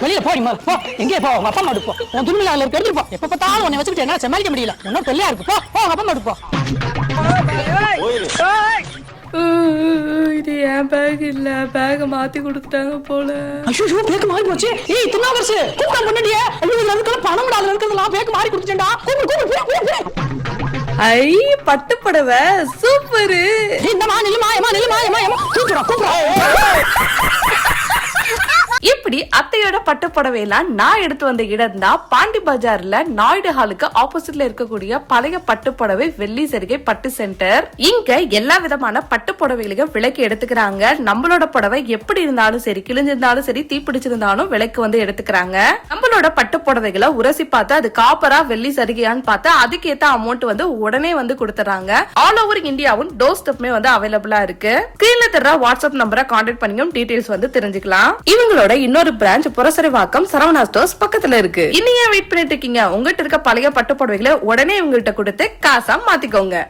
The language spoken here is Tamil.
வெளியில போடி போ. எங்கே போ? உங்க அப்பா அம்மா போ. உன் துணியில இருக்க எடுத்துட்டு போ. எப்ப பார்த்தாலும் உன்னை வச்சுக்கிட்டு என்னால சமாளிக்க முடியல. இன்னும் தொல்லையா இருக்கு. போ உங்க அப்பா அம்மா போ. இது என் பேக் இல்ல, பேக மாத்தி கொடுத்துட்டாங்க போல. ஐயோ பேக் மாறி போச்சு. ஏய் திருநாகரசு கூப்பிட முன்னாடியே. ஐயோ அதுக்கெல்லாம் பணம் விடாத இருக்கிறதெல்லாம் பேக் மாறி கொடுத்துட்டேன்டா. கூப்பிடு. ஐ பட்டு புடவை சூப்பரு. என்னமா நில்லுமா கூப்பிடுறா. இப்படி அத்தையோட பட்டு புடவையெல்லாம் நான் எடுத்து வந்த இடம் தான் பாண்டி பஜார்ல நாயுடு ஹாலுக்கு ஆப்போசிட்ல இருக்கக்கூடிய பழைய பட்டு புடவை வெள்ளி சரிகை பட்டு சென்டர். இங்க எல்லா விதமான பட்டு புடவைகளையும் விலைக்கு எடுத்துக்கிறாங்க. நம்மளோட புடவை எப்படி இருந்தாலும் சரி, கிழிஞ்சிருந்தாலும் சரி, தீப்பிடிச்சிருந்தாலும் விலைக்கு வந்து எடுத்துக்கிறாங்க. நம்மளோட பட்டு புடவைகளை உரசி பார்த்து அது காப்பரா வெள்ளி சரிகையான்னு பார்த்து அதுக்கேத்த அமௌண்ட் வந்து உடனே வந்து கொடுத்துறாங்க. ஆல் ஓவர் இந்தியாவும் டோர் ஸ்டெப்மே வந்து அவைலபிளா இருக்கு. ஸ்கிரீன்ல தெரியற வாட்ஸ்அப் நம்பரை கான்டாக்ட் பண்ணியும் டீடைல்ஸ் வந்து தெரிஞ்சுக்கலாம். இவங்களோட இன்னொரு பிரான்ச் புரசரிவாக்கம் சரவணா ஸ்டோர்ஸ் பக்கத்துல இருக்கு. இன்னும் வெயிட் பண்ணிட்டு இருக்கீங்க? உங்ககிட்ட இருக்க பழைய பட்டு புடவைகளை உடனே இவங்ககிட்ட கொடுத்து காசா மாத்திக்கோங்க.